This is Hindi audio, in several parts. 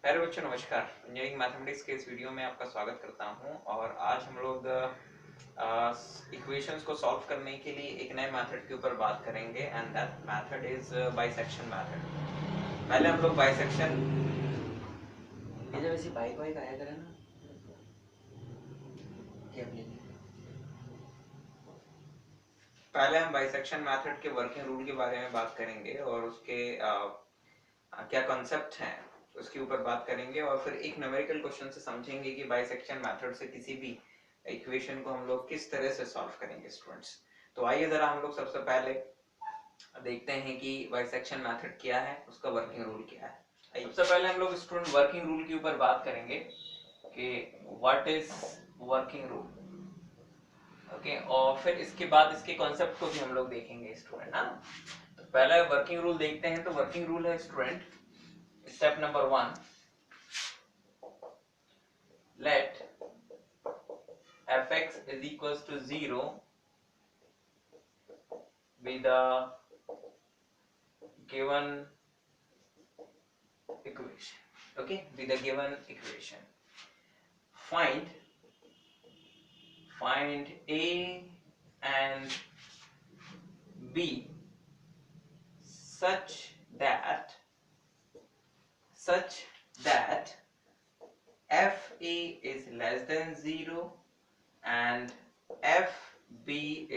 हेलो बच्चों, नमस्कार। इंजीनियरिंग मैथमेटिक्स के इस वीडियो में आपका स्वागत करता हूं। और आज हम लोग इक्वेशंस को सॉल्व करने के लिए एक नए मेथड के ऊपर बात करेंगे and that method is bisection method. पहले हम लोग बाइसेक्शन ये जब ऐसी बाइक वाइक आया करे ना कैब लेने पहले हम बाइसेक्शन मेथड के वर्किंग रूल के बारे में बात करेंगे और उसके क्या कॉन्सेप्ट हैं उसके ऊपर बात करेंगे, और फिर एक न्यूमेरिकल क्वेश्चन से समझेंगे कि बाइसेक्शन मेथड से किसी भी इक्वेशन को हम लोग किस तरह से सॉल्व करेंगे स्टूडेंट्स। तो आइए जरा हम लोग सबसे पहले देखते हैं कि बाइसेक्शन मेथड क्या है, उसका वर्किंग रूल क्या है। सबसे पहले हम लोग स्टूडेंट वर्किंग रूल के ऊपर बात करेंगे कि what is working rule. Okay, और फिर इसके बाद इसके कॉन्सेप्ट को भी हम लोग देखेंगे स्टूडेंट। हाँ, तो पहले वर्किंग रूल देखते हैं। तो वर्किंग रूल है student, step number 1, let fx is equals to 0 with the given equation. Okay, with the given equation, find a and b such that fa is less than 0 and fb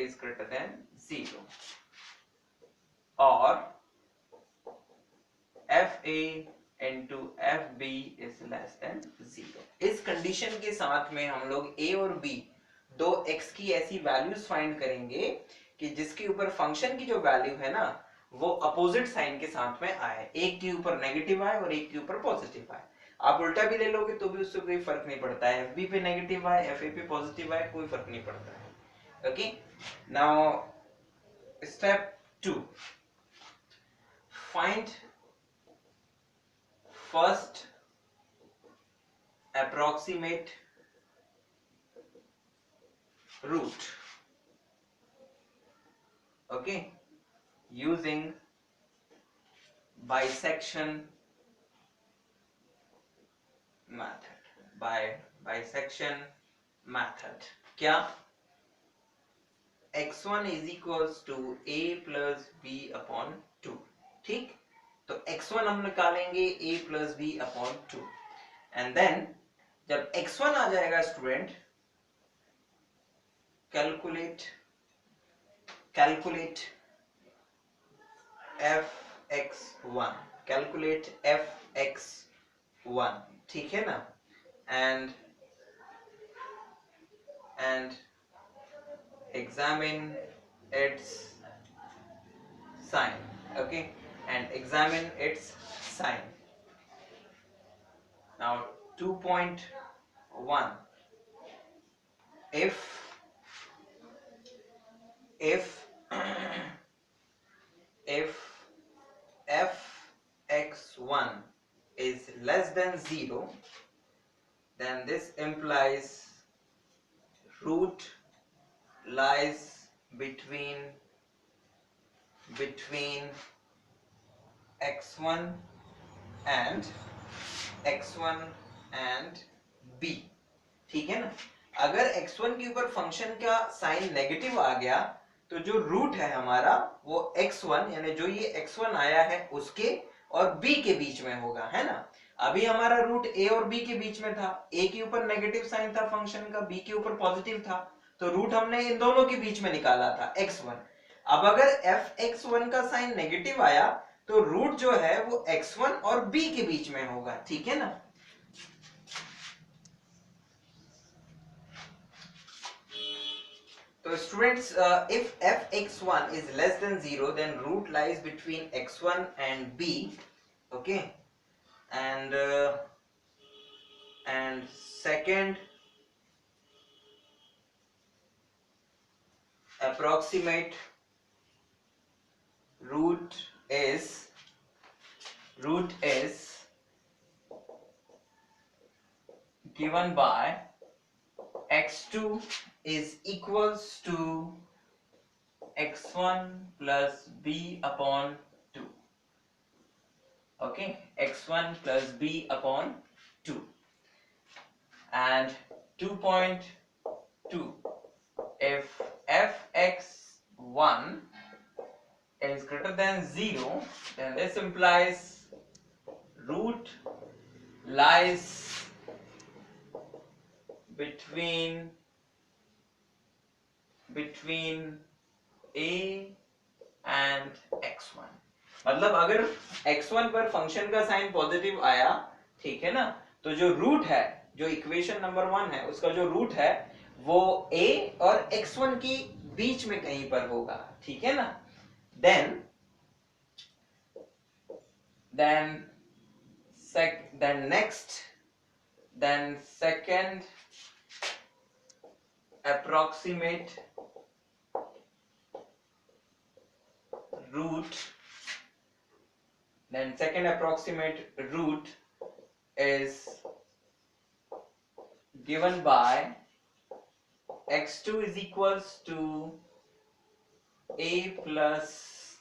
is greater than 0, or fa into fb is less than 0। इस कंडीशन के साथ में हम लोग a और b दो x की ऐसी वैल्यूज फाइंड करेंगे कि जिसके ऊपर फंक्शन की जो वैल्यू है ना वो अपोजिट साइन के साथ में आए, एक के ऊपर नेगेटिव आए और एक के ऊपर पॉजिटिव आए। आप उल्टा भी ले लोगे तो भी उससे कोई फर्क नहीं पड़ता है, एफ बी पे नेगेटिव आए एफ ए पे पॉजिटिव आए कोई फर्क नहीं पड़ता है। Okay, now step 2, find first approximate root, okay, using bisection method। bisection method क्या, x1 is equals to a plus b upon 2। ठीक, तो x1 हम निकालेंगे a plus b upon 2 and then जब x1 आ जाएगा student, calculate fx1, calculate fx1, ठीक है ना, and examine its sign। okay, and examine its sign। now 2.1, if if fx1 is less than 0, then this implies root lies between x1 and b। ठीक है ना, अगर x1 के ऊपर फंक्शन का साइन नेगेटिव आ गया तो जो रूट है हमारा वो x1 यानी जो ये x1 आया है उसके और b के बीच में होगा, है ना। अभी हमारा रूट a और b के बीच में था, a के ऊपर नेगेटिव साइन था फंक्शन का, b के ऊपर पॉजिटिव था, तो रूट हमने इन दोनों के बीच में निकाला था x1। अब अगर fx1 का साइन नेगेटिव आया तो रूट जो है वो x1 और b के बीच में होगा, ठीक है ना। तो students, if fx1 is less than 0 then root lies between x1 and b, okay, and second approximate root is given by x2 is equals to x1 plus b upon 2। okay, x1 plus b upon 2, and 2.2, if fx1 is greater than 0, then this implies root lies between a and x1। मतलब अगर x1 पर फंक्शन का साइन पॉजिटिव आया, ठीक है ना, तो जो रूट है, जो इक्वेशन नंबर 1 है उसका जो रूट है वो a और x1 के बीच में कहीं पर होगा, ठीक है ना। then second approximate root is given by x2 is equals to a plus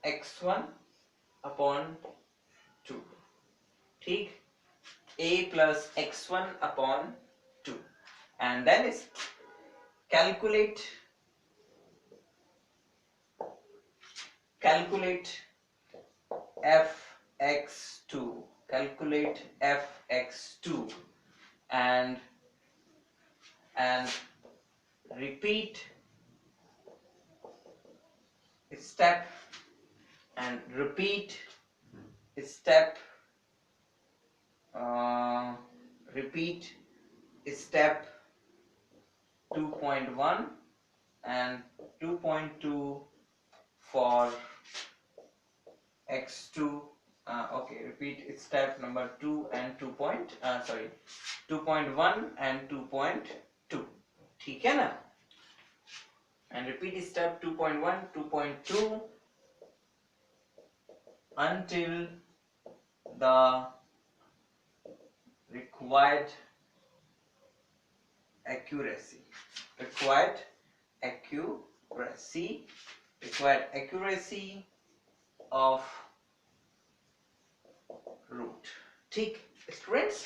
x1 upon 2, ठीक, a plus x1 upon 2, and then is calculate fx2, and repeat step 2.1 and 2.2 for x2, okay, repeat step number 2 and 2.1 and 2.2, ठीक है ना, and repeat step 2.1, 2.2 until the required accuracy of root, ठीक स्टूडेंट्स।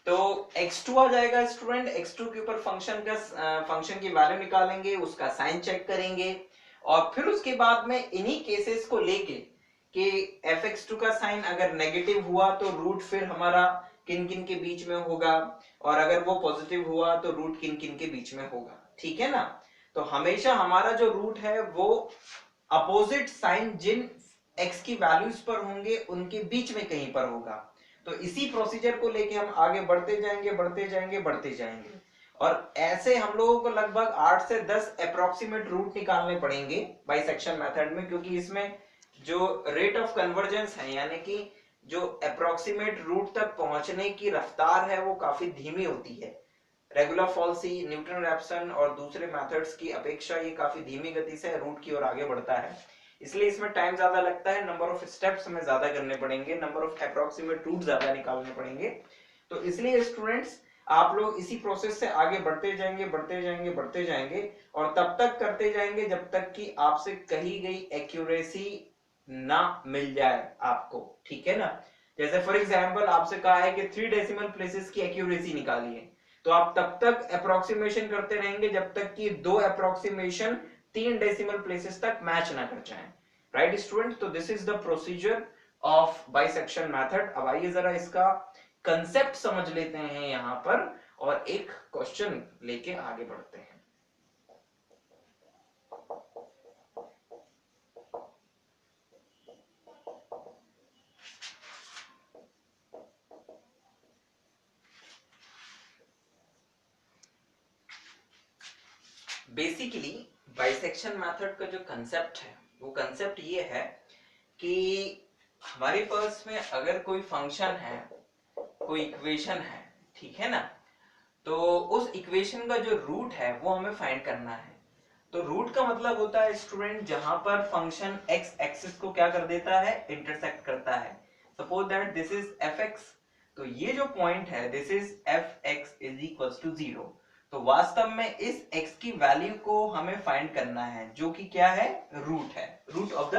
तो x2 आ जाएगा स्टूडेंट, x2 के ऊपर फंक्शन की वैल्यू निकालेंगे, उसका साइन चेक करेंगे, और फिर उसके बाद में इन्हीं केसेस को लेके कि fx2 का साइन अगर नेगेटिव हुआ तो रूट फिर हमारा किन किन के बीच में होगा, और अगर वो पॉजिटिव हुआ तो रूट किन किन के बीच में होगा, ठीक है ना। तो हमेशा हमारा जो रूट है वो अपोजिट साइन जिन x की वैल्यूज पर होंगे उनके बीच में कहीं पर होगा। तो इसी प्रोसीजर को लेके हम आगे बढ़ते जाएंगे, और ऐसे हम लोगों को लगभग 8 से 10 अप्रोक्सीमेट रूट निकालने पड़ेंगे बाइसेक्शन मेथड में, क्योंकि इसमें जो रेट ऑफ कन्वर्जेंस है, यानी कि जो अप्रोक्सीमेट रूट तक पहुंचने की रफ्तार है वो काफी धीमी होती है। रेगुलर फॉल्सी, न्यूटन रैप्सन और दूसरे मेथड्स की अपेक्षा ये काफी धीमी गति से रूट की ओर आगे बढ़ता है, इसलिए इसमें टाइम ज्यादा लगता है, नंबर ऑफ स्टेप्स हमें ज्यादा करने पड़ेंगे, नंबर ऑफ अप्रोक्सीमेट रूट ज्यादा निकालने पड़ेंगे। तो इसलिए स्टूडेंट्स आप लोग इसी प्रोसेस से आगे बढ़ते जाएंगे और तब तक करते जाएंगे जब तक कि आपसे कही गई एक्यूरेसी ना मिल जाए आपको, ठीक है ना। जैसे फॉर एग्जांपल आपसे कहा है कि 3 डेसिमल प्लेसेस की एक्यूरेसी निकाली है, तो आप तब तक अप्रोक्सीमेशन करते रहेंगे जब तक कि 2 अप्रोक्सीमेशन 3 डेसिमल प्लेसेस तक मैच ना कर जाएं, राइट स्टूडेंट। तो this is the procedure of bisection method. अब आइए जरा इसका कंसेप्ट समझ लेते हैं यहां पर, और एक क्वेश्चन लेके आगे बढ़ते हैं। बेसिकली बाइसेक्शन मेथड का जो कंसेप्ट है वो कंसेप्ट ये है कि हमारे पास में अगर कोई फंक्शन है, कोई इक्वेशन है, ठीक है ना, तो उस इक्वेशन का जो रूट है वो हमें फाइंड करना है। तो रूट का मतलब होता है स्टूडेंट जहां पर फंक्शन एक्स एक्सिस को क्या कर देता है, इंटरसेक्ट करता है। Suppose that this is fx, तो ये जो पॉइंट है this is fx is equals to 0। तो वास्तव में इस x की वैल्यू को हमें फाइंड करना है, जो कि क्या है, रूट है, रूट ऑफ द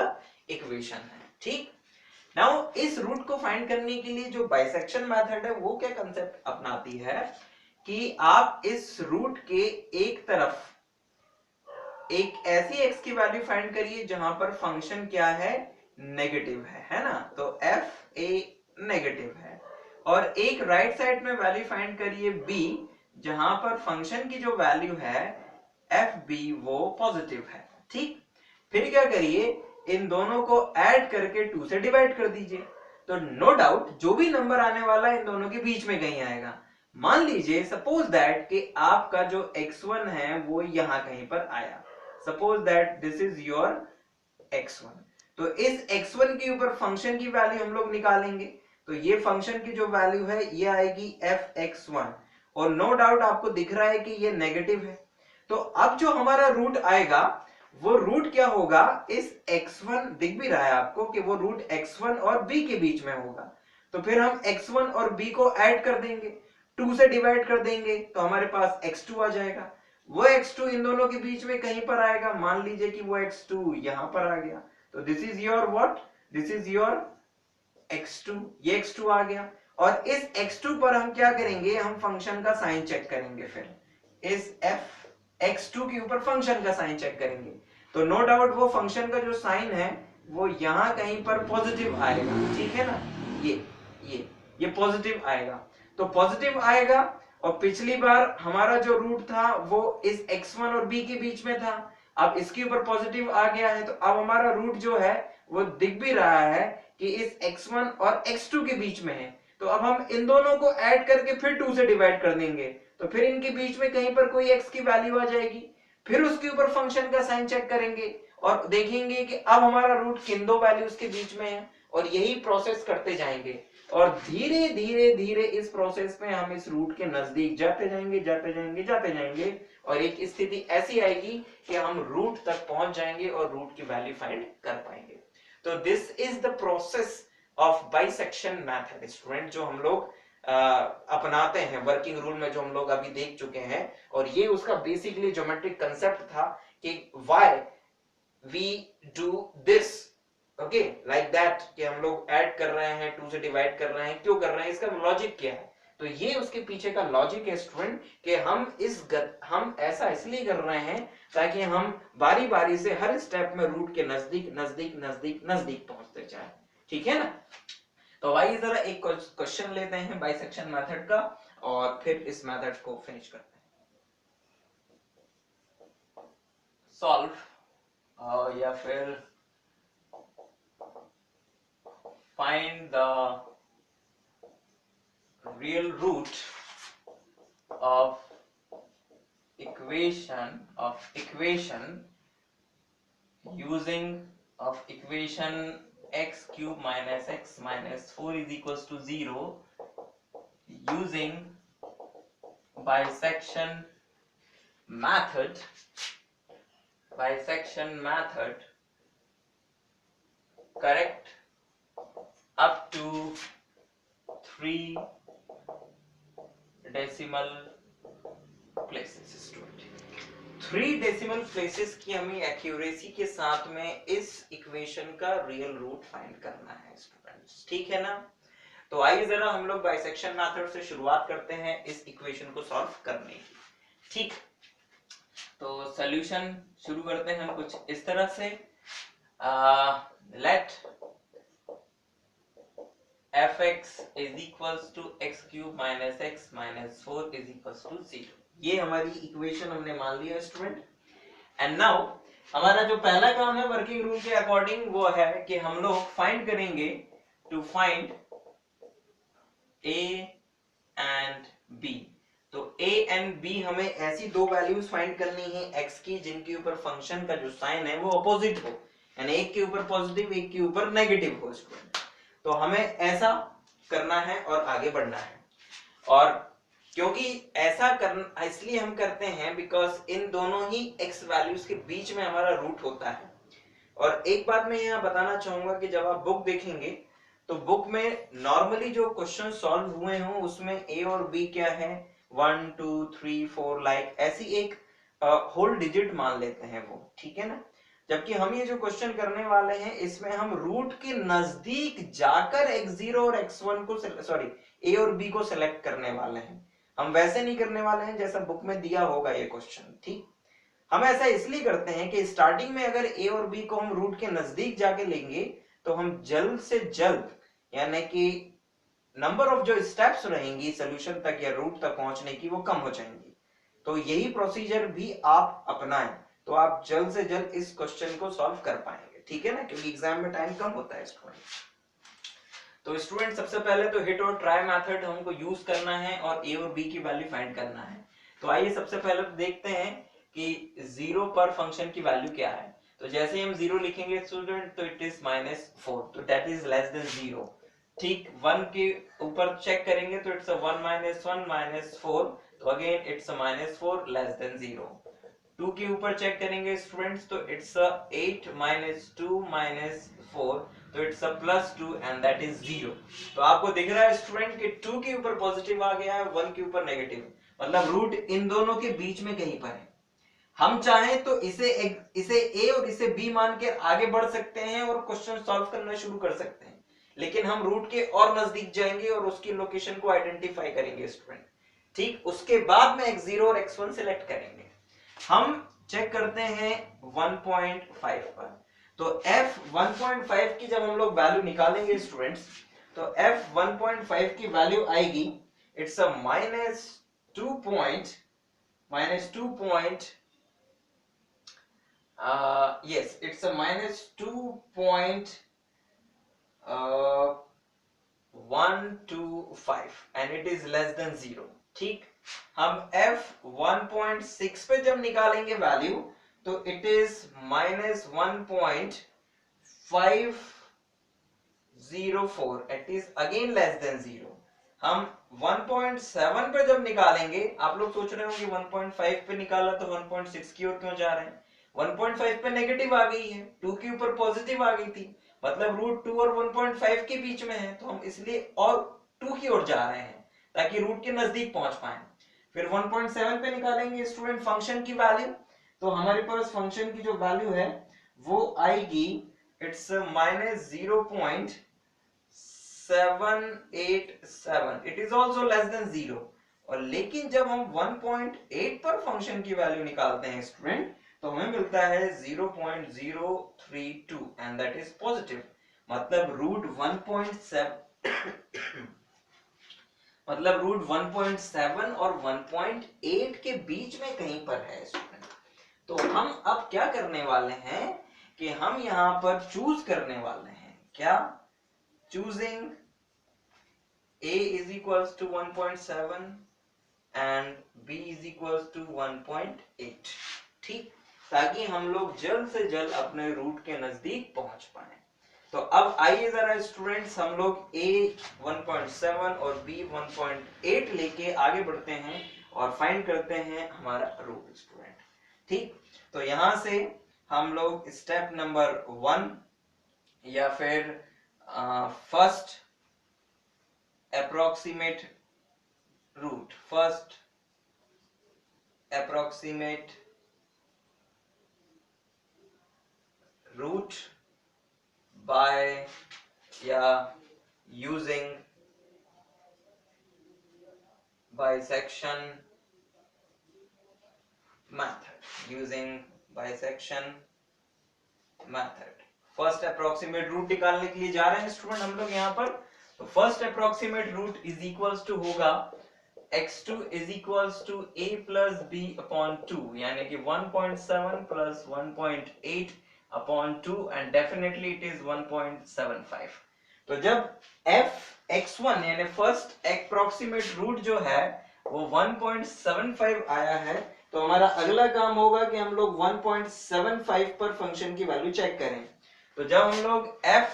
इक्वेशन है, ठीक। नाउ इस रूट को फाइंड करने के लिए जो बाइसेक्शन मेथड है वो क्या कंसेप्ट अपनाती है कि आप इस रूट के एक तरफ एक ऐसी x की वैल्यू फाइंड करिए जहां पर फंक्शन क्या है, नेगेटिव है ना, तो f a नेगेटिव है, और एक राइट साइड में वैल्यू फाइंड करिए b जहां पर फंक्शन की जो वैल्यू है एफ बी वो पॉजिटिव है। ठीक, फिर क्या करिए, इन दोनों को ऐड करके 2 से डिवाइड कर दीजिए, तो नो डाउट जो भी नंबर आने वाला है इन दोनों के बीच में कहीं आएगा। मान लीजिए सपोज दैट कि आपका जो x1 है वो यहां कहीं पर आया, suppose that this is your x1, तो इस x1 के ऊपर फंक्शन की वैल्यू हम लोग निकालेंगे, तो ये फंक्शन की जो वैल्यू है ये आएगी fx1, और नो डाउट आपको दिख रहा है कि ये नेगेटिव है, तो अब जो हमारा रूट आएगा वो रूट क्या होगा, इस x1 दिख भी रहा है आपको कि वो रूट x1 और b के बीच में होगा, तो फिर हम x1 और b को ऐड कर देंगे, 2 से डिवाइड कर देंगे तो हमारे पास x2 आ जाएगा, वो x2 इन दोनों के बीच में कहीं पर आएगा, मान लीजिए कि वो x2 यहां पर आ गया, तो this is your what, this is your x2, ये x2 आ गया, और इस x2 पर हम क्या करेंगे, हम फंक्शन का साइन चेक करेंगे, फिर इस x2 के ऊपर फंक्शन का साइन चेक करेंगे, तो नो डाउट वो फंक्शन का जो साइन है वो यहां कहीं पर पॉजिटिव आएगा, ठीक है ना, ये पॉजिटिव आएगा, तो पॉजिटिव आएगा, और पिछली बार हमारा जो रूट था वो इस x1 और b के बीच में था, अब इसके ऊपर पॉजिटिव आ गया है, तो अब हमारा रूट जो है वो दिख भी रहा है कि इस x1 और x2 के बीच में है, तो अब हम इन दोनों को ऐड करके फिर 2 से डिवाइड कर देंगे, तो फिर इनके बीच में कहीं पर कोई x की वैल्यू आ जाएगी, फिर उसके ऊपर फंक्शन का साइन चेक करेंगे और देखेंगे कि अब हमारा रूट किन दो वैल्यूज के बीच में है, और यही प्रोसेस करते जाएंगे, और धीरे धीरे धीरे इस प्रोसेस में हम इस रूट के नजदीक जाते जाएंगे जाते जाएंगे जाते जाएंगे, और एक स्थिति ऐसी आएगी कि हम रूट तक पहुंच जाएंगे और रूट की वैल्यू फाइंड कर पाएंगे। तो this is the process of bisection method student, जो हम लोग अपनाते हैं वर्किंग रूल में, जो हम लोग अभी देख चुके हैं, और ये उसका बेसिकली ज्योमेट्रिक कंसेप्ट था कि why we do this, okay like that, कि हम लोग ऐड कर रहे हैं 2 से डिवाइड कर रहे हैं, क्यों कर रहे हैं, इसका लॉजिक क्या है, तो ये उसके पीछे का लॉजिक है स्टूडेंट, कि हम ऐसा इसलिए कर रहे हैं ताकि हम बारी बारी से हर स्टेप में रूट के नजदीक नजदीक नजदीक नजदीक पहुंचते जाए, ठीक है ना। तो आइए जरा एक क्वेश्चन लेते हैं बाइसेक्शन मेथड का, और फिर इस मेथड को फिनिश करते हैं। सॉल्व या फिर find the real root of equation using equation x cube minus x minus 4 is equals to 0 using bisection method correct up to 3 decimal places student, 3 decimal places की हमें एक्यूरेसी के साथ में इस इक्वेशन का रियल रूट फाइंड करना है स्टूडेंट्स, ठीक है ना। तो आइए जरा हम लोग बाइसेक्शन मेथड से शुरुआत करते हैं इस इक्वेशन को सॉल्व करने की, ठीक। तो सॉल्यूशन शुरू करते हैं हम कुछ इस तरह से, late fx is equals to x cube minus x minus 4 is equals to 0, ये हमारी इक्वेशन हमने मान लिया स्टूडेंट। एंड नाउ हमारा जो पहला काम है वर्किंग रूल के अकॉर्डिंग वो है कि हम लोग फाइंड करेंगे to find a and b, तो a एंड b हमें ऐसी दो वैल्यूज फाइंड करनी है x की जिनके ऊपर फंक्शन का जो साइन है वो अपोजिट हो, यानी एक के ऊपर पॉजिटिव एक के ऊपर नेगेटिव हो स्टूडेंट, तो हमें ऐसा करना है और आगे बढ़ना है। और क्योंकि ऐसा करना इसलिए हम करते हैं बिकॉज इन दोनों ही x वैल्यूज के बीच में हमारा रूट होता है। और एक बात मैं यहाँ बताना चाहूंगा कि जब आप बुक देखेंगे तो बुक में नॉर्मली जो क्वेश्चन सॉल्व हुए हों उसमें a और b क्या है, 1 2 3 4 लाइक ऐसी एक होल डिजिट मान लेते हैं वो, ठीक है ना। जबकि हम ये जो क्वेश्चन करने वाले हैं इसमें हम रूट के नजदीक जाकर x0 और x1 को सॉरी a और b को सिलेक्ट करने वाले हैं। हम वैसे नहीं करने वाले हैं जैसा बुक में दिया होगा ये क्वेश्चन, ठीक। हम ऐसा इसलिए करते हैं कि स्टार्टिंग में अगर a और b को हम रूट के नजदीक जाके लेंगे तो हम जल्द से जल्द यानी कि नंबर ऑफ जो स्टेप्स रहेंगी सोल्यूशन तक या रूट तक पहुंचने की वो कम हो जाएंगी। तो यही प्रोसीजर भी आप अपनाएं तो आप जल्द से जल्द इस क्वेश्चन को सॉल्व कर पाएंगे, ठीक है ना, क्योंकि एग्जाम में टाइम कम होता है स्टूडेंट। तो स्टूडेंट सबसे पहले तो हिट और ट्राई मेथड हमको यूज करना है और a और b की वैल्यू फाइंड करना है। तो आइए सबसे पहले देखते हैं कि 0 पर फंक्शन की वैल्यू क्या है। तो जैसे ही हम 0 लिखेंगे स्टूडेंट तो इट इज -4, तो दैट इज लेस देन 0, ठीक। 1 के ऊपर चेक करेंगे तो इट्स 1 -1 -4, तो अगेन इट्स -4 लेस देन 0। 2 के ऊपर चेक करेंगे स्टूडेंट्स तो इट्स 8 -2 -4, तो इट्स +2 एंड दैट इज 0। तो आपको दिख रहा है स्टूडेंट कि 2 के ऊपर पॉजिटिव आ गया है, 1 के ऊपर नेगेटिव, मतलब रूट इन दोनों के बीच में कहीं पर है। हम चाहें तो इसे ए और इसे बी मान के आगे बढ़ सकते हैं और क्वेश्चन सॉल्व करना शुरू कर सकते हैं, लेकिन हम रूट के और नजदीक जाएंगे और उसकी लोकेशन को आइडेंटिफाई करेंगे स्टूडेंट, ठीक। उसके बाद में x0 और x1 सिलेक्ट करेंगे। हम चेक करते हैं 1.5 पर। तो f 1.5 की जब हम लोग वैल्यू निकालेंगे स्टूडेंट्स तो f 1.5 की वैल्यू आएगी it's a yes, it's a -2.125 and it is less than 0, ठीक। हम f 1.6 पे जब निकालेंगे वैल्यू तो it is -1.504, it is again less than 0। हम 1.7 पे जब निकालेंगे, आप लोग सोच रहे होंगे 1.5 पे निकाला तो 1.6 की ओर क्यों जा रहे हैं। 1.5 पे नेगेटिव आ गई है, 2 के ऊपर पॉजिटिव आ गई थी, मतलब रूट 2 और 1.5 के बीच में है, तो हम इसलिए और 2 की ओर जा रहे हैं ताकि रूट के नजदीक पहुंच पाए। फिर 1.7 पे निकालेंगे स्टूडेंट फंक्शन की वैल्यू, तो हमारे पास फंक्शन की जो वैल्यू है वो आएगी it's -0.787, it is also less than 0। और लेकिन जब हम 1.8 पर फंक्शन की वैल्यू निकालते हैं स्टूडेंट तो हमें मिलता है 0.032 एंड दैट इज पॉजिटिव, मतलब रूट 1.7 और 1.8 के बीच में कहीं पर है स्टूडेंट। तो हम अब क्या करने वाले हैं कि हम यहां पर चूज करने वाले हैं, क्या, choosing a is equals to 1.7 and b is equals to 1.8, ठीक, ताकि हम लोग जल्द से जल्द अपने रूट के नजदीक पहुंच पाए। तो अब आइए जरा स्टूडेंट्स हम लोग a 1.7 और b 1.8 लेके आगे बढ़ते हैं और फाइंड करते हैं हमारा रूट स्टूडेंट, ठीक। तो यहां से हम लोग स्टेप नंबर 1 या फिर first approximate root by using bisection method, first approximate root निकालने के लिए जा रहे हैं स्टूडेंट हम लोग यहाँ पर। तो first approximate root is equals to होगा x2 is equals to a plus b upon 2, यानी कि 1.7 plus 1.8 upon 2 and definitely it is 1.75। तो जब f x1 यानी फर्स्ट अप्रोक्सीमेट रूट जो है वो 1.75 आया है तो हमारा अगला काम होगा कि हम लोग 1.75 पर फंक्शन की वैल्यू चेक करें। तो जब हम लोग f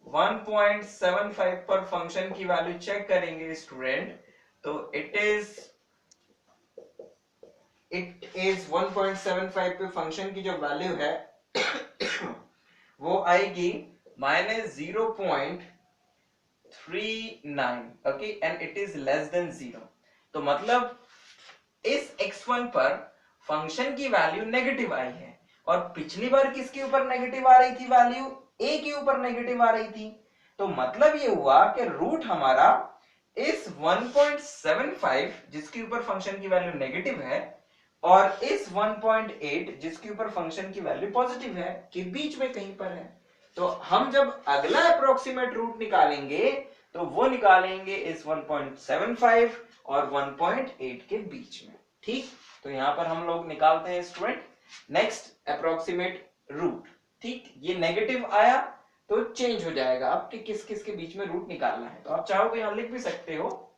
1.75 पर फंक्शन की वैल्यू चेक करेंगे स्टूडेंट तो इट इज 1.75 पे फंक्शन की जो वैल्यू है वो आएगी -0.39, okay, and it is less than 0। तो मतलब इस x1 पर फंक्शन की वैल्यू नेगेटिव आई है और पिछली बार किसके ऊपर नेगेटिव आ रही थी वैल्यू, a के ऊपर नेगेटिव आ रही थी। तो मतलब ये हुआ कि रूट हमारा इस 1.75 जिसके ऊपर फंक्शन की वैल्यू नेगेटिव है और इस 1.8 जिसके ऊपर फंक्शन की वैल्यू पॉजिटिव है के बीच में कहीं पर है। तो हम जब अगला अप्रोक्सीमेट रूट निकालेंगे तो वो निकालेंगे इस 1.75 और 1.8 के बीच में। ठीक, तो यहां पर हम लोग निकालते हैं स्टूडेंट नेक्स्ट अप्रोक्सीमेट रूट। ठीक, ये नेगेटिव आया तो चेंज हो जाएगा आपके किस किस के बीच में रूट निकालना है। तो आप चाहो तो यहां लिख भी सकते हो,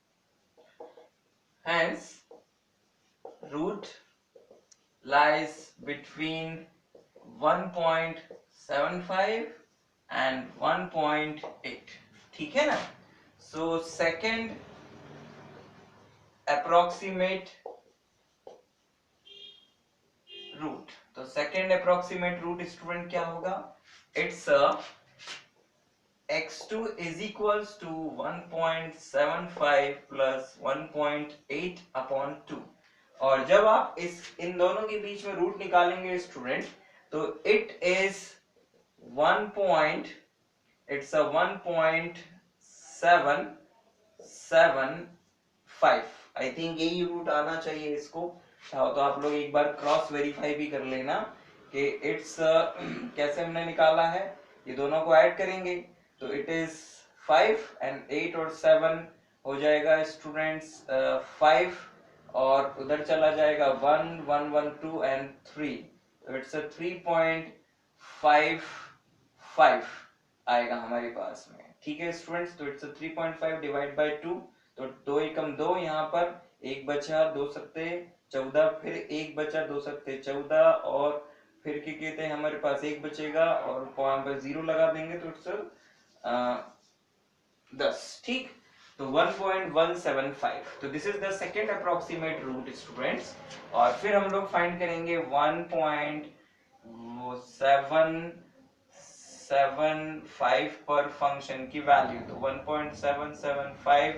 hence root lies between 1.75 and 1.8। ठीक है ना। सो सेकेंड अप्रोक्सीमेट रूट, तो सेकेंड अप्रोक्सीमेट रूट स्टूडेंट क्या होगा, it's x2 is equals to 1.75 plus 1.8 upon 2। और जब आप इन दोनों के बीच में रूट निकालेंगे स्टूडेंट तो इट इज 1.775। आई थिंक यही रूट आना चाहिए इसको। चाहो तो आप लोग एक बार क्रॉस वेरीफाई भी कर लेना कि इट्स कैसे हमने निकाला है। ये दोनों को ऐड करेंगे तो इट इज 5 एंड 8 और 7 हो जाएगा स्टूडेंट्स 5 और उधर चला जाएगा 1 1 1 2 एंड 3, तो इट्स 3.55 आएगा हमारे पास में। ठीक है स्टूडेंट्स, तो इट्स 3.5 डिवाइड बाय 2, तो 2 एकम 2, यहाँ पर एक बचा 2 सकते 14, फिर एक बचा 2 सकते 14 और फिर क्या कहते हैं हमारे पास एक बचेगा और पॉइंट पर 0 लगा देंगे तो इट्स 10। ठीक, तो 1.175, तो this is the second approximate root students. और फिर हम लोग फाइंड करेंगे 1.775 पर फंक्शन की वैल्यू। तो 1.775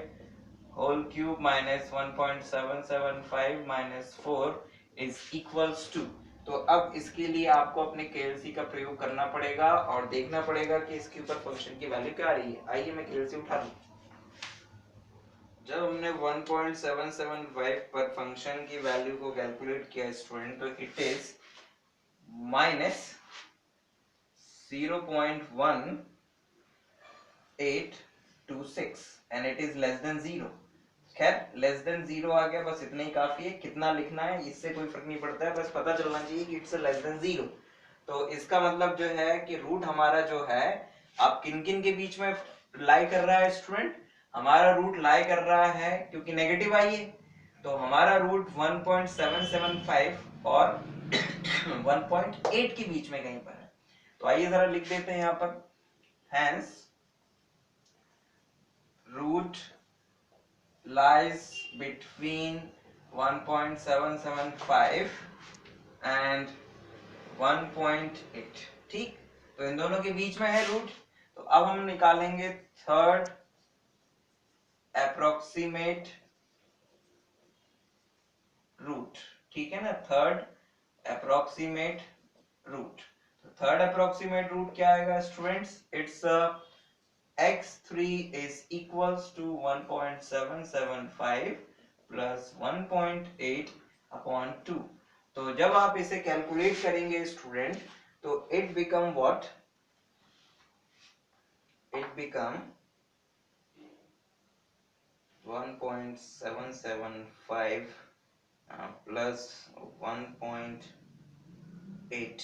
whole cube minus 1.775 minus 4 is equals to. तो अब इसके लिए आपको अपने केएलसी का प्रयोग करना पड़ेगा और देखना पड़ेगा कि इसके ऊपर फंक्शन की वैल्यू क्या आ रही है। आइए मैं केएलसी उठा लूं। जब हमने 1.775 पर फंक्शन की वैल्यू को कैलकुलेट किया स्टूडेंट तो it is minus 0.1826 and it is less than 0। खैर लेस देन 0 आ गया, बस इतना ही काफी है। कितना लिखना है इससे कोई फर्क नहीं पड़ता है, बस पता चलना चाहिए कि इट्स लेस देन 0। तो इसका मतलब जो है कि रूट हमारा जो है अब किन किन के बीच में लाई कर रहा है स्टूडेंट, हमारा रूट लाई कर रहा है क्योंकि नेगेटिव आई है तो हमारा रूट 1.775 और 1.8 के बीच में कहीं पर है। तो आइए जरा लिख देते हैं यहाँ पर, hence root lies between 1.775 and 1.8। ठीक, तो इन दोनों के बीच में है रूट। तो अब हम निकालेंगे थर्ड अप्रोक्सीमेट रूट। ठीक है ना, थर्ड अप्रोक्सीमेट रूट। तो थर्ड अप्रोक्सीमेट रूट क्या आएगा students, it's x3 is equals to 1.775 plus 1.8 upon 2। तो जब आप इसे कैलकुलेट करेंगे स्टूडेंट तो it become what, it become 1.775 plus 1.8,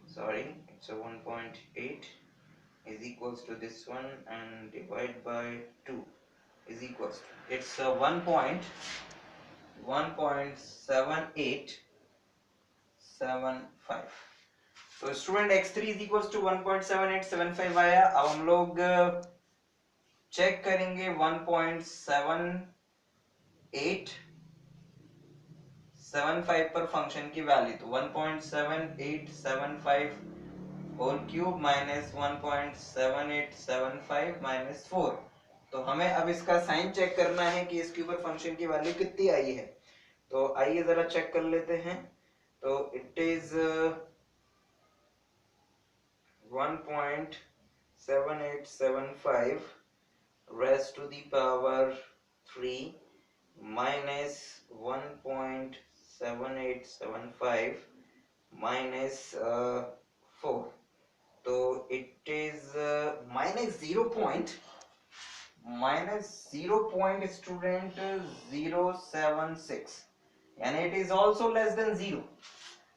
sorry it's a 1.8 is equals to this one and divide by 2 is equals to, it's a 1.7875। तो student x3 is equals to 1.7875 आया। अब हम लोग चेक करेंगे 1.7875 पर फंक्शन की वैल्यू। तो 1.7875 होल क्यूब माइनस 1.7875 माइनस 4। तो हमें अब इसका साइन चेक करना है कि इसके ऊपर फंक्शन की वैल्यू कितनी आई है। तो आइए जरा चेक कर लेते हैं। तो it is 1.7875 raised to the power 3 minus 1.7875 minus 4. तो it is minus 0 point student 076, यानी it is also less than 0.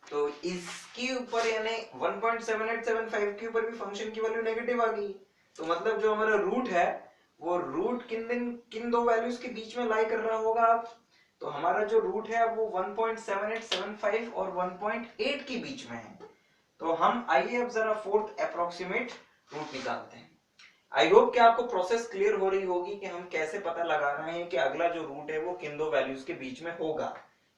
तो इसके ऊपर यानी 1.7875 के ऊपर भी फंक्शन की वैल्यू नेगेटिव आ गई। तो मतलब जो हमारा रूट है वो रूट किन दो वैल्यूज के बीच में लाई कर रहा होगा आप। तो हमारा जो रूट है वो 1.7875 और 1.8 के बीच में है। तो हम आइए अब जरा फोर्थ अप्रोक्सीमेट रूट निकालते हैं। आई होप कि आपको प्रोसेस क्लियर हो रही होगी कि हम कैसे पता लगा रहे हैं कि अगला जो रूट है वो किन दो वैल्यूज के बीच में होगा।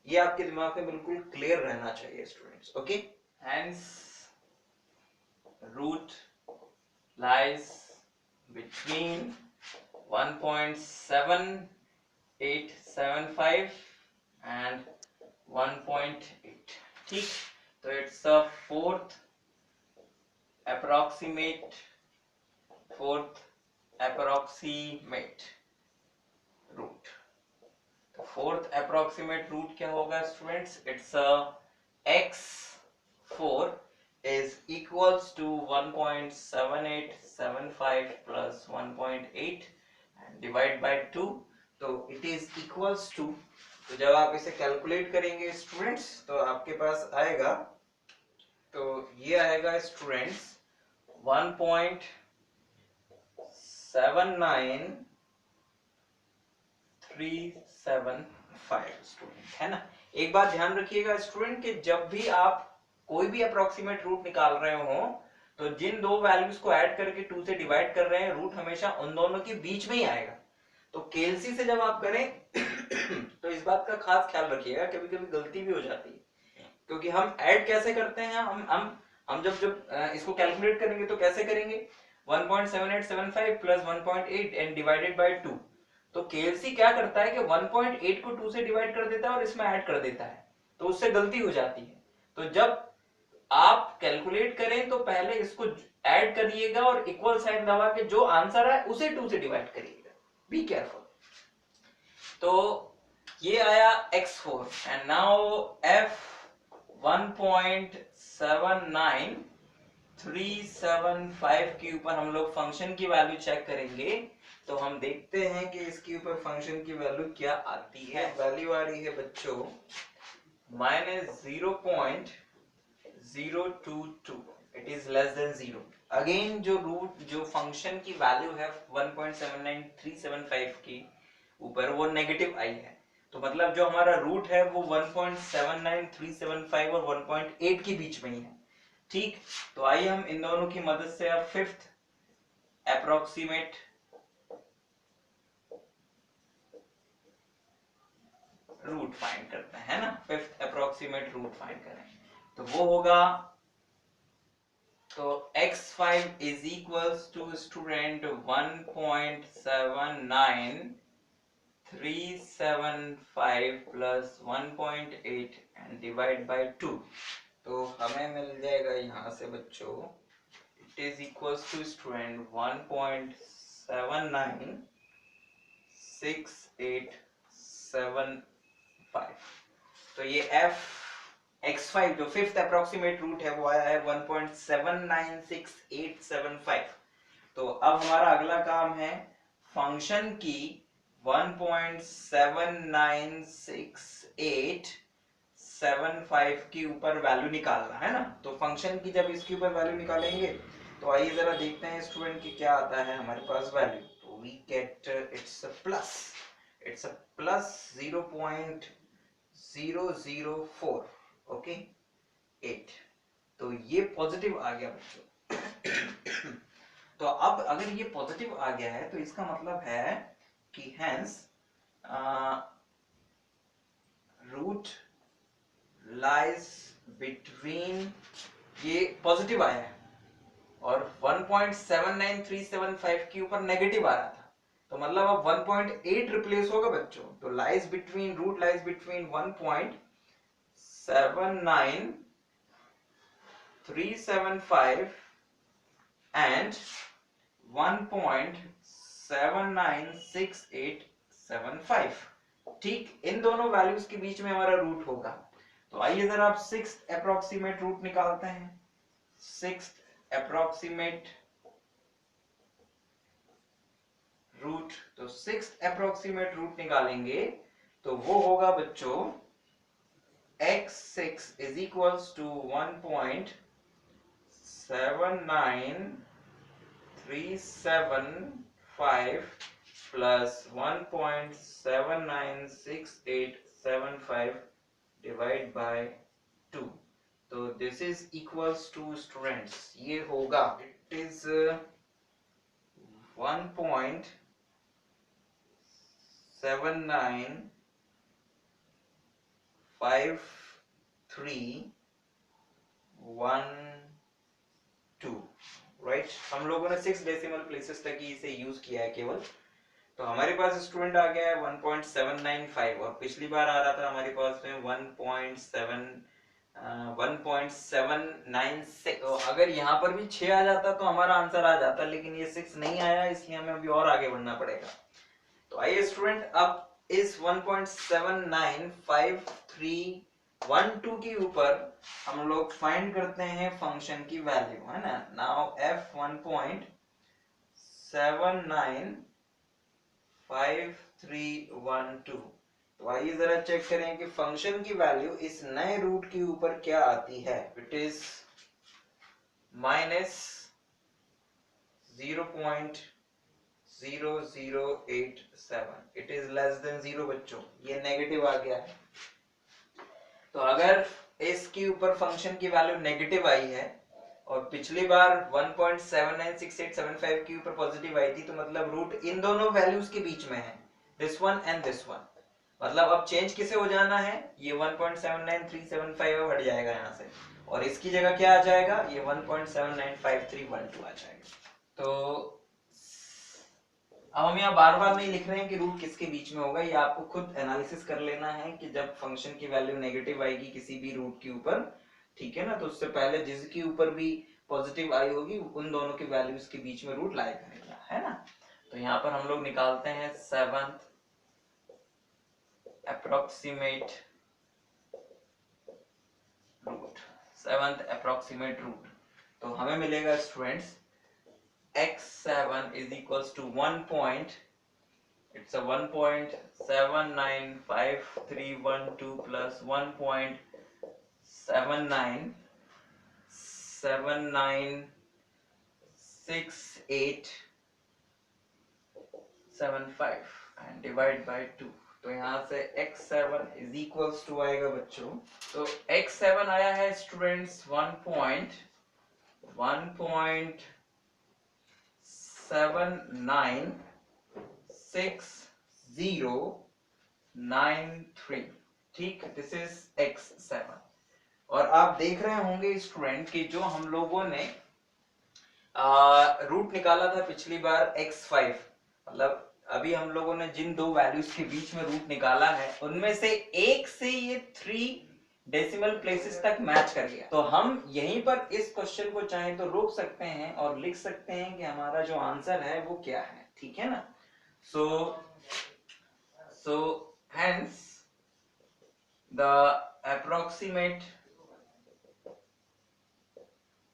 ये आपके दिमाग में बिल्कुल क्लियर रहना चाहिए students. Okay, Hence, root lies between 1.7875 and 1.8. ठीक, तो it's a fourth approximate root. तो fourth approximate root क्या होगा students? It's a x4 is equals to 1.7875 plus 1.8 and divide by 2. तो इट इज इक्वल्स टू, तो जब आप इसे कैलकुलेट करेंगे स्टूडेंट्स तो आपके पास आएगा, तो ये आएगा स्टूडेंट्स 1.79375 स्टूडेंट है ना। एक बात ध्यान रखिएगा स्टूडेंट कि जब भी आप कोई भी अप्रोक्सीमेट रूट निकाल रहे हो तो जिन दो वैल्यूज को ऐड करके 2 से डिवाइड कर रहे हैं रूट हमेशा उन दोनों के बीच में ही आएगा। तो केएलसी से जब आप करें तो इस बात का खास ख्याल रखिएगा, कभी कभी गलती भी हो जाती है क्योंकि हम ऐड कैसे करते हैं, हम जब इसको कैलकुलेट करेंगे तो कैसे करेंगे 1.7875 प्लस 1.8 एंड डिवाइडेड बाय 2। तो केएलसी क्या करता है कि 1.8 को 2 से डिवाइड कर देता है और इसमें ऐड कर देता है, तो उससे गलती हो जाती है। तो जब आप कैलकुलेट करें तो पहले इसको ऐड करिएगा और इक्वल साइन दबा के जो आंसर है उसे 2 से डिवाइड करिएगा। Be careful. तो ये आया x4 एंड नाउ f 1.79375 के ऊपर हम लोग फंक्शन की वैल्यू चेक करेंगे। तो हम देखते हैं कि इसके ऊपर फंक्शन की वैल्यू क्या आती है। वैल्यू आ रही है बच्चों -0.022, it is less than 0। Again जो फंक्शन की वैल्यू है 1.79375 की ऊपर वो नेगेटिव आई है, तो मतलब जो हमारा रूट है वो 1.79375 और 1.8 के बीच में ही है। ठीक, तो आइए हम इन दोनों की मदद से अब फिफ्थ अप्रोक्सीमेट रूट फाइंड करते हैं ना। फिफ्थ अप्रोक्सीमेट रूट फाइंड करें तो वो होगा, तो x5 is equals to student 1.79375 plus 1.8 and divide by 2। तो हमें मिल जाएगा यहाँ से बच्चों it is equals to student 1.79685। तो ये x5 जो फिफ्थ अप्रोक्सीमेट रूट है वो आया है 1.796875। तो अब हमारा अगला काम है फंक्शन की 1.796875 के ऊपर वैल्यू निकालना है ना। तो फंक्शन की जब इसके ऊपर वैल्यू निकालेंगे तो आइए जरा देखते हैं स्टूडेंट की क्या आता है हमारे पास वैल्यू। तो we get its a plus 0.004 okay 8। तो ये पॉजिटिव आ गया बच्चों। तो अब अगर ये पॉजिटिव आ गया है तो इसका मतलब है कि हेंस रूट लाइज बिटवीन, ये पॉजिटिव आया है और 1.79375 के ऊपर नेगेटिव आ रहा था, तो मतलब अब 1.8 रिप्लेस होगा बच्चों। तो lies between, root lies between 1.79375 79375 and 1.796875। ठीक, इन दोनों वैल्यूज के बीच में हमारा रूट होगा। तो आइए जरा आप सिक्स्थ अप्रोक्सीमेट रूट निकालते हैं। सिक्स्थ अप्रोक्सीमेट रूट, तो सिक्स्थ अप्रोक्सीमेट रूट निकालेंगे तो वो होगा बच्चों x6 is equals to 1.79375 plus 1.796875 divided by 2। तो this is equals to students, ये होगा, it is 1.795312, राइट। हम लोगों ने 6 डेसिमल प्लेसेस तक ही इसे यूज किया है केवल। तो हमारे पास स्टूडेंट आ गया है 1.795 और पिछली बार आ रहा था हमारे पास में 1.796। तो अगर यहाँ पर भी 6 आ जाता तो हमारा आंसर आ जाता, लेकिन ये 6 नहीं आया, इसलिए हमें अभी और आगे बढ़ना पड़ेगा। तो आइए स्टूडेंट, अब इस 1.795312 के ऊपर हम लोग फाइंड करते हैं फंक्शन की वैल्यू, है ना। Now f 1.795312। तो आइए जरा चेक करें कि फंक्शन की वैल्यू इस नए रूट के ऊपर क्या आती है। It is -0.0087। It is less than 0 बच्चों, ये नेगेटिव आ गया है। तो अगर इसके ऊपर फंक्शन की वैल्यू नेगेटिव आई है और पिछली बार 1.796875 के ऊपर पॉजिटिव आई थी, तो मतलब रूट इन दोनों वैल्यूज के बीच में है, this one and this one. मतलब अब चेंज किसे हो जाना है, ये 1.79375 हट जाएगा यहाँ से और इसकी जगह क्या आ जाएगा, ये 1.795312 आ जाएगा। तो अब हम यहाँ बार बार नहीं लिख रहे हैं कि रूट किसके बीच में होगा, ये आपको खुद एनालिसिस कर लेना है कि जब फंक्शन की वैल्यू नेगेटिव आएगी किसी भी रूट के ऊपर, ठीक है ना, तो उससे पहले जिसके ऊपर भी पॉजिटिव आई होगी उन दोनों की वैल्यूज के बीच में रूट लाया करेगा, है ना। तो यहाँ पर हम लोग निकालते हैं सेवंथ अप्रोक्सीमेट रूट। तो हमें मिलेगा students x7 is equals to 1.795312 plus 1.796875 and divide by 2। तो यहाँ से x7 is equals to आएगा बच्चों, तो x7 आया है स्टूडेंट्स 1.796093। ठीक, दिस इज x7। और आप देख रहे होंगे स्टूडेंट कि जो हम लोगों ने रूट निकाला था पिछली बार x5, मतलब अभी हम लोगों ने जिन दो वैल्यूज के बीच में रूट निकाला है उनमें से एक से ये 3 डेसिमल प्लेसेस तक मैच कर गया। तो हम यहीं पर इस क्वेश्चन को चाहे तो रोक सकते हैं और लिख सकते हैं कि हमारा जो आंसर है वो क्या है, ठीक है ना। सो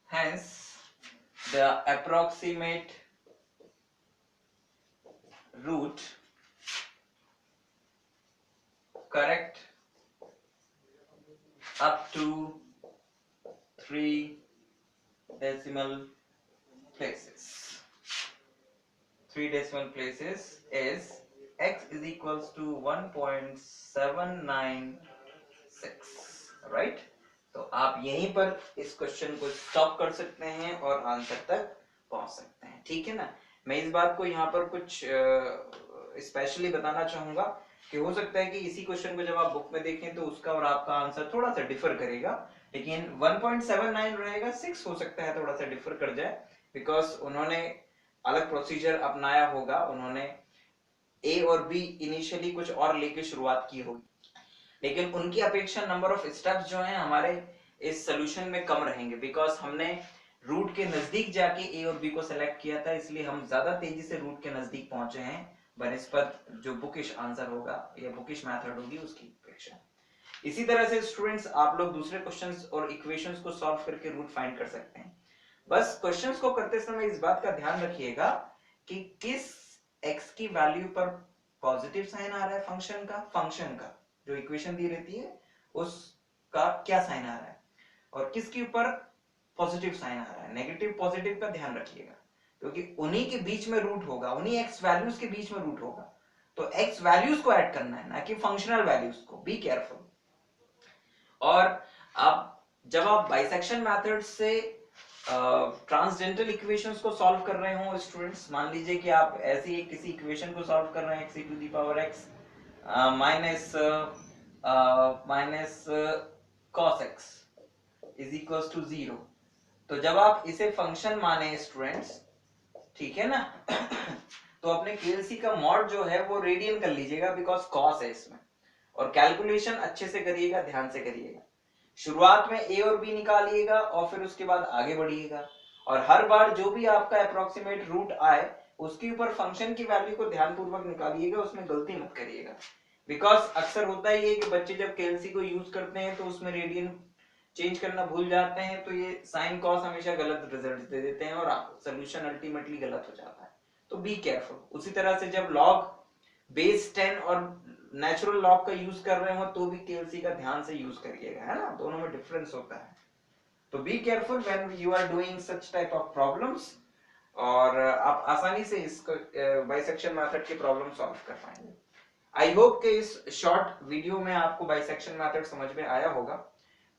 hence the approximate root correct up to 3 decimal places. 3 decimal places is x is equals to 1.796, right? तो आप यहीं पर इस क्वेश्चन को स्टॉप कर सकते हैं और आंसर तक पहुंच सकते हैं, ठीक है ना। मैं इस बात को यहाँ पर कुछ स्पेशली बताना चाहूंगा कि हो सकता है कि इसी क्वेश्चन को जब आप बुक में देखें तो उसका और आपका आंसर थोड़ा सा डिफर करेगा, लेकिन 1.79 रहेगा, 6 हो सकता है थोड़ा सा डिफर कर जाए, बिकॉज उन्होंने अलग प्रोसीजर अपनाया होगा, उन्होंने ए और बी इनिशियली कुछ और लेके शुरुआत की होगी। लेकिन उनकी अपेक्षा नंबर ऑफ स्टेप्स जो हैं हमारे इस सोल्यूशन में कम रहेंगे, बिकॉज हमने रूट के नजदीक जाके ए और बी को सेलेक्ट किया था, इसलिए हम ज्यादा तेजी से रूट के नजदीक पहुंचे हैं बनिस्पत जो बुकिश आंसर होगा या बुकिश मेथड होगी उसकी अपेक्षा। इसी तरह से स्टूडेंट्स आप लोग दूसरे क्वेश्चंस और इक्वेशंस को सॉल्व करके रूट फाइंड कर सकते हैं। बस क्वेश्चंस को करते समय इस बात का ध्यान रखिएगा कि किस x की वैल्यू पर पॉजिटिव साइन आ रहा है फंक्शन का जो इक्वेशन दी रहती है उसका क्या साइन आ रहा है, और किसके ऊपर पॉजिटिव साइन आ रहा है, नेगेटिव पॉजिटिव का ध्यान रखिएगा, क्योंकि उन्हीं के बीच में रूट होगा, उन्हीं x वैल्यूज के बीच में रूट होगा। तो x वैल्यूज को ऐड करना है ना कि फंक्शनल वैल्यूज को। Be careful. और अब जब आप बाइसेक्शन मेथड से ट्रांसडेंटल इक्वेशंस को सॉल्व कर रहे हो स्टूडेंट्स, मान लीजिए कि आप ऐसी किसी इक्वेशन को सॉल्व कर रहे हैं x to the power x minus cos x is equals to 0, तो जब आप इसे फंक्शन माने स्टूडेंट्स, ठीक है ना, तो अपने केएलसी का मॉड जो है वो रेडियन कर लीजिएगा, बिकॉज cos है इसमें, और कैलकुलेशन अच्छे से करिएगा, ध्यान से करिएगा। शुरुआत में a और b निकालिएगा और फिर उसके बाद आगे बढ़िएगा, और हर बार जो भी आपका अप्रोक्सीमेट रूट आए उसके ऊपर फंक्शन की वैल्यू को ध्यानपूर्वक निकालिएगा, उसमें गलती मत करिएगा। बिकॉज अक्सर होता ही है कि बच्चे जब केएलसी को यूज करते हैं तो उसमें रेडियन चेंज करना भूल जाते हैं, तो ये साइन कॉस हमेशा गलत रिजल्ट दे देते हैं और सोल्यूशन अल्टीमेटली गलत हो जाता है। तो बी केयरफुल। उसी तरह से जब लॉग बेस 10 और नेचुरल लॉग का यूज कर रहे हो तो भी केएलसी का ध्यान से यूज करिएगा, है ना, दोनों में डिफरेंस होता है। तो be careful when you are doing such type of problems, और आप आसानी से इसको बाइसेक्शन मेथड की प्रॉब्लम सॉल्व कर पाएंगे। आई होप कि इस शॉर्ट वीडियो में आपको बाइसेक्शन मेथड समझ में आया होगा।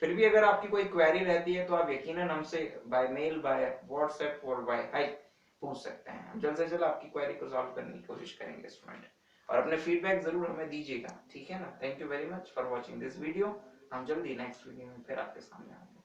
फिर भी अगर आपकी कोई क्वेरी रहती है तो आप यकीनन हमसे बाय मेल, बाय व्हाट्सएप और बाय हाइप पूछ सकते हैं। हम जल्द से जल्द आपकी क्वेरी को सॉल्व करने की कोशिश करेंगे स्टूडेंट, और अपने फीडबैक जरूर हमें दीजिएगा, ठीक है ना। Thank you very much for watching this video. हम जल्दी नेक्स्ट वीडियो में फिर आपके सामने आएंगे।